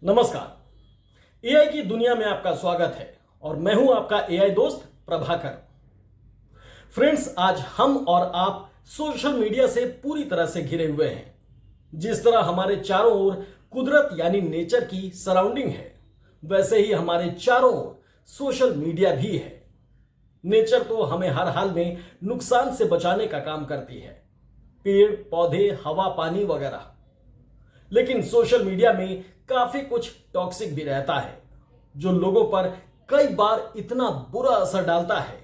नमस्कार। एआई की दुनिया में आपका स्वागत है और मैं हूं आपका एआई दोस्त प्रभाकर। फ्रेंड्स, आज हम और आप सोशल मीडिया से पूरी तरह से घिरे हुए हैं। जिस तरह हमारे चारों ओर कुदरत यानी नेचर की सराउंडिंग है, वैसे ही हमारे चारों ओर सोशल मीडिया भी है। नेचर तो हमें हर हाल में नुकसान से बचाने का काम करती है, पेड़ पौधे, हवा, पानी वगैरह। लेकिन सोशल मीडिया में काफी कुछ टॉक्सिक भी रहता है, जो लोगों पर कई बार इतना बुरा असर डालता है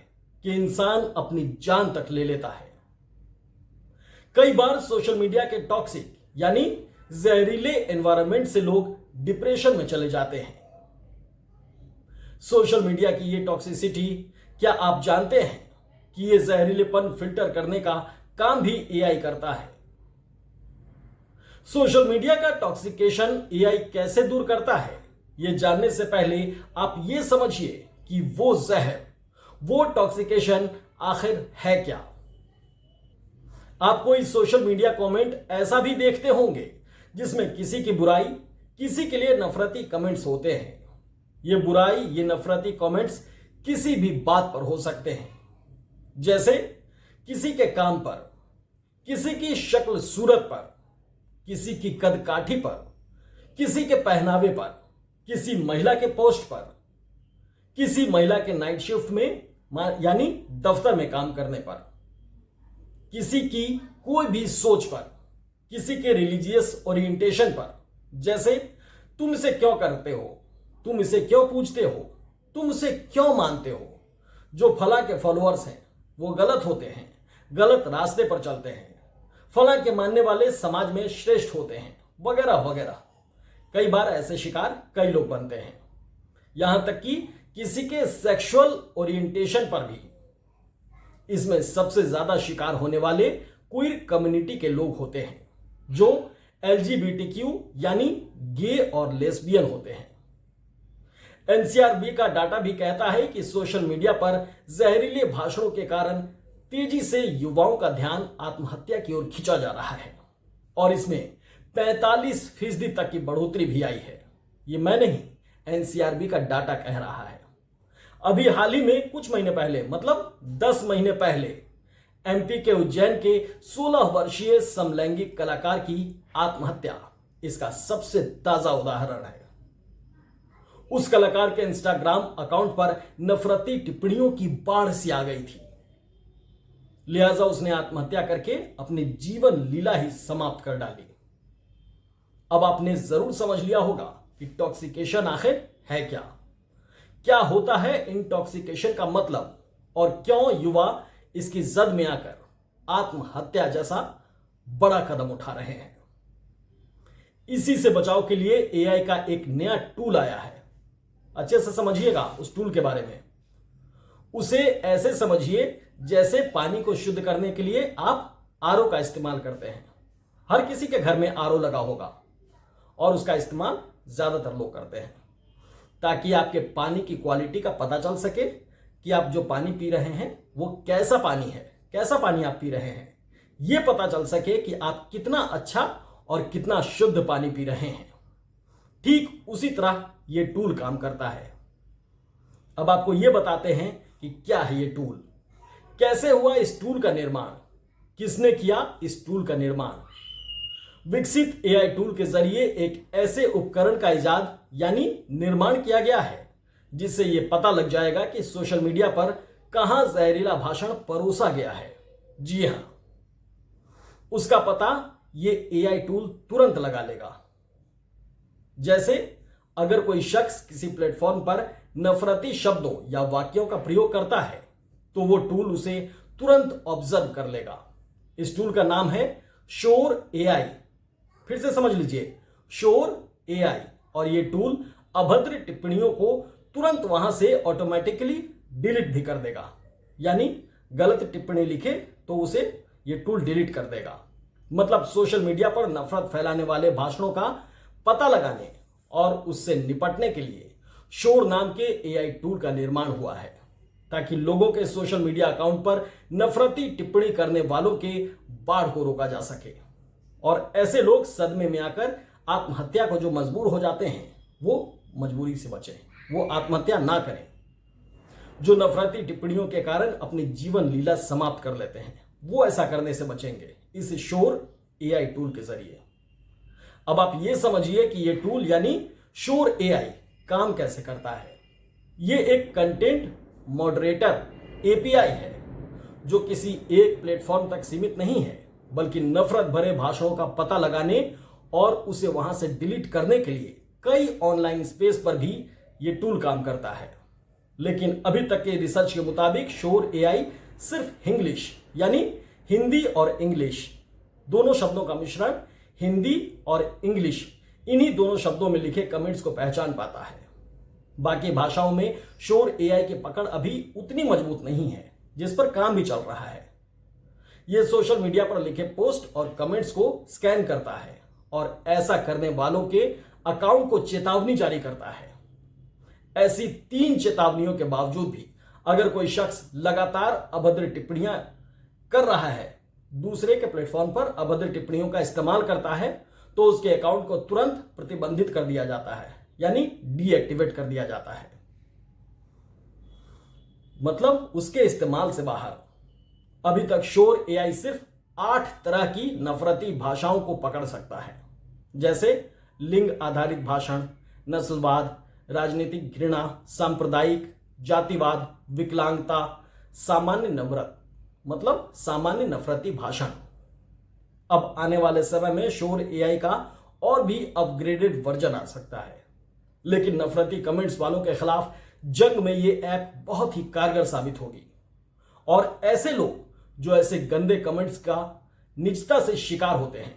कि इंसान अपनी जान तक ले लेता है। कई बार सोशल मीडिया के टॉक्सिक यानी जहरीले एनवायरनमेंट से लोग डिप्रेशन में चले जाते हैं। सोशल मीडिया की ये टॉक्सिसिटी, क्या आप जानते हैं कि ये जहरीलेपन फिल्टर करने का काम भी एआई करता है? सोशल मीडिया का टॉक्सिकेशन एआई कैसे दूर करता है, यह जानने से पहले आप यह समझिए कि वो जहर, वो टॉक्सिकेशन आखिर है क्या। आप कोई सोशल मीडिया कमेंट ऐसा भी देखते होंगे जिसमें किसी की बुराई, किसी के लिए नफरती कमेंट्स होते हैं। ये बुराई, ये नफरती कमेंट्स किसी भी बात पर हो सकते हैं, जैसे किसी के काम पर, किसी की शक्ल सूरत पर, किसी की कद काठी पर, किसी के पहनावे पर, किसी महिला के पोस्ट पर, किसी महिला के नाइट शिफ्ट में यानी दफ्तर में काम करने पर, किसी की कोई भी सोच पर, किसी के रिलीजियस ओरिएंटेशन पर, जैसे तुम इसे क्यों करते हो, तुम इसे क्यों पूछते हो, तुम इसे क्यों मानते हो, जो फला के फॉलोअर्स हैं वो गलत होते हैं, गलत रास्ते पर चलते हैं, फला के मानने वाले समाज में श्रेष्ठ होते हैं, वगैरह वगैरह। कई बार ऐसे शिकार कई लोग बनते हैं, यहां तक कि किसी के सेक्सुअल ओरिएंटेशन पर भी। इसमें सबसे ज्यादा शिकार होने वाले क्वीर कम्युनिटी के लोग होते हैं, जो एलजीबीटीक्यू यानी गे और लेस्बियन होते हैं। एनसीआरबी का डाटा भी कहता है कि सोशल मीडिया पर जहरीले भाषणों के कारण तेजी से युवाओं का ध्यान आत्महत्या की ओर खींचा जा रहा है और इसमें 45% तक की बढ़ोतरी भी आई है। ये मैं नहीं, एनसीआरबी का डाटा कह रहा है। अभी हाल ही में कुछ महीने पहले, मतलब 10 महीने पहले, एमपी के उज्जैन के 16 वर्षीय समलैंगिक कलाकार की आत्महत्या इसका सबसे ताजा उदाहरण है। उस कलाकार के इंस्टाग्राम अकाउंट पर नफरती टिप्पणियों की बाढ़ सी आ गई थी, लिहाजा उसने आत्महत्या करके अपनी जीवन लीला ही समाप्त कर डाली। अब आपने जरूर समझ लिया होगा कि टॉक्सिकेशन आखिर है क्या, क्या होता है इंटॉक्सिकेशन का मतलब, और क्यों युवा इसकी जद में आकर आत्महत्या जैसा बड़ा कदम उठा रहे हैं। इसी से बचाव के लिए एआई का एक नया टूल आया है। अच्छे से समझिएगा उस टूल के बारे में। उसे ऐसे समझिए जैसे पानी को शुद्ध करने के लिए आप आरओ का इस्तेमाल करते हैं। हर किसी के घर में आरओ लगा होगा और उसका इस्तेमाल ज्यादातर लोग करते हैं, ताकि आपके पानी की क्वालिटी का पता चल सके कि आप जो पानी पी रहे हैं वो कैसा पानी है, कैसा पानी आप पी रहे हैं। यह पता चल सके कि आप कितना अच्छा और कितना शुद्ध पानी पी रहे हैं। ठीक उसी तरह यह टूल काम करता है। अब आपको यह बताते हैं कि क्या है यह टूल, कैसे हुआ इस टूल का निर्माण, किसने किया इस टूल का निर्माण। विकसित एआई टूल के जरिए एक ऐसे उपकरण का इजाद यानी निर्माण किया गया है जिससे यह पता लग जाएगा कि सोशल मीडिया पर कहां जहरीला भाषण परोसा गया है। जी हां, उसका पता यह एआई टूल तुरंत लगा लेगा। जैसे अगर कोई शख्स किसी प्लेटफॉर्म पर नफरती शब्दों या वाक्यों का प्रयोग करता है तो वो टूल उसे तुरंत ऑब्जर्व कर लेगा। इस टूल का नाम है शोर एआई। फिर से समझ लीजिए, शोर एआई। और ये टूल अभद्र टिप्पणियों को तुरंत वहां से ऑटोमेटिकली डिलीट भी कर देगा, यानी गलत टिप्पणी लिखे तो उसे ये टूल डिलीट कर देगा। मतलब सोशल मीडिया पर नफरत फैलाने वाले भाषणों का पता लगाने और उससे निपटने के लिए शोर नाम के एआई टूल का निर्माण हुआ है, ताकि लोगों के सोशल मीडिया अकाउंट पर नफरती टिप्पणी करने वालों के बाढ़ को रोका जा सके और ऐसे लोग सदमे में आकर आत्महत्या को जो मजबूर हो जाते हैं वो मजबूरी से बचें, वो आत्महत्या ना करें। जो नफरती टिप्पणियों के कारण अपनी जीवन लीला समाप्त कर लेते हैं, वो ऐसा करने से बचेंगे इस श्योर एआई टूल के जरिए। अब आप ये समझिए कि ये टूल यानी श्योर एआई काम कैसे करता है। ये एक कंटेंट मॉडरेटर एपीआई है जो किसी एक प्लेटफॉर्म तक सीमित नहीं है, बल्कि नफरत भरे भाषणों का पता लगाने और उसे वहां से डिलीट करने के लिए कई ऑनलाइन स्पेस पर भी ये टूल काम करता है। लेकिन अभी तक के रिसर्च के मुताबिक श्योर एआई सिर्फ इंग्लिश यानी हिंदी और इंग्लिश दोनों शब्दों का मिश्रण, हिंदी और इंग्लिश इन्हीं दोनों शब्दों में लिखे कमेंट्स को पहचान पाता है। बाकी भाषाओं में श्योर एआई की पकड़ अभी उतनी मजबूत नहीं है, जिस पर काम भी चल रहा है। यह सोशल मीडिया पर लिखे पोस्ट और कमेंट्स को स्कैन करता है और ऐसा करने वालों के अकाउंट को चेतावनी जारी करता है। ऐसी 3 चेतावनियों के बावजूद भी अगर कोई शख्स लगातार अभद्र टिप्पणियां कर रहा है, दूसरे के प्लेटफॉर्म पर अभद्र टिप्पणियों का इस्तेमाल करता है, तो उसके अकाउंट को तुरंत प्रतिबंधित कर दिया जाता है, यानी डीएक्टिवेट कर दिया जाता है, मतलब उसके इस्तेमाल से बाहर। अभी तक श्योर एआई सिर्फ 8 तरह की नफरती भाषाओं को पकड़ सकता है, जैसे लिंग आधारित भाषण, नस्लवाद, राजनीतिक घृणा, सांप्रदायिक, जातिवाद, विकलांगता, सामान्य नफरत मतलब सामान्य नफरती भाषण। अब आने वाले समय में श्योर एआई का और भी अपग्रेडेड वर्जन आ सकता है, लेकिन नफरती कमेंट्स वालों के खिलाफ जंग में ये ऐप बहुत ही कारगर साबित होगी। और ऐसे लोग जो ऐसे गंदे कमेंट्स का निजता से शिकार होते हैं,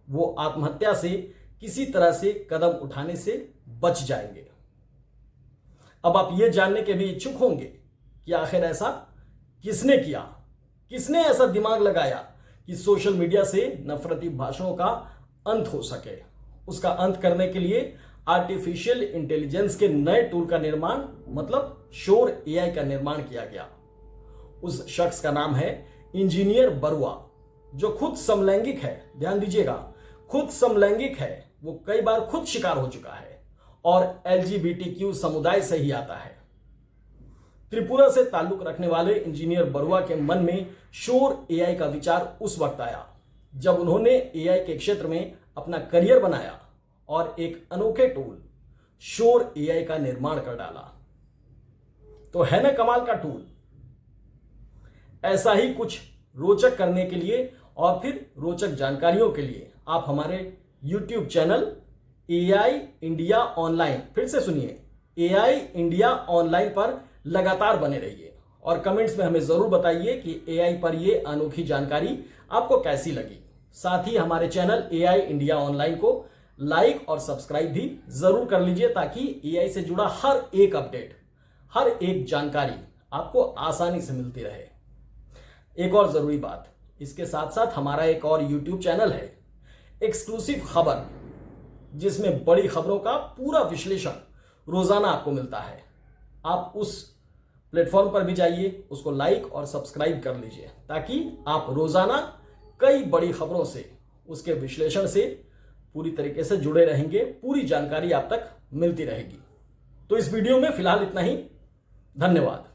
वो आत्महत्या से किसी तरह से कदम उठाने से बच जाएंगे। अब आप ये जानने के भी इच्छुक होंगे कि आखिर ऐसा किसने किया, किसने ऐसा दिमाग लगाया कि सोशल मीडिया से नफरती भाषणों का अंत हो सके। उसका अंत करने के लिए आर्टिफिशियल इंटेलिजेंस के नए टूल का निर्माण मतलब श्योर एआई का निर्माण किया गया। उस शख्स का नाम है इंजीनियर बरुआ, जो खुद समलैंगिक है। ध्यान दीजिएगा, खुद समलैंगिक है। वो कई बार खुद शिकार हो चुका है और LGBTQ समुदाय से ही आता है। त्रिपुरा से ताल्लुक रखने वाले इंजीनियर बरुआ के मन में श्योर एआई का विचार उस वक्त आया जब उन्होंने एआई के क्षेत्र में अपना करियर बनाया और एक अनोखे टूल श्योर एआई का निर्माण कर डाला। तो है ना कमाल का टूल। ऐसा ही कुछ रोचक करने के लिए और फिर रोचक जानकारियों के लिए आप हमारे YouTube channel AI India online, फिर से सुनिए, AI इंडिया ऑनलाइन पर लगातार बने रहिए और कमेंट्स में हमें जरूर बताइए कि AI पर ये अनोखी जानकारी आपको कैसी लगी। साथ ही हमारे चैनल AI इंडिया ऑनलाइन को लाइक और सब्सक्राइब भी जरूर कर लीजिए ताकि AI से जुड़ा हर एक अपडेट, हर एक जानकारी आपको आसानी से मिलती रहे। एक और जरूरी बात, इसके साथ साथ हमारा एक और YouTube चैनल है एक्सक्लूसिव खबर, जिसमें बड़ी खबरों का पूरा विश्लेषण रोजाना आपको मिलता है। आप उस प्लेटफॉर्म पर भी जाइए, उसको लाइक और सब्सक्राइब कर लीजिए ताकि आप रोजाना कई बड़ी खबरों से, उसके विश्लेषण से पूरी तरीके से जुड़े रहेंगे, पूरी जानकारी आप तक मिलती रहेगी। तो इस वीडियो में फिलहाल इतना ही। धन्यवाद।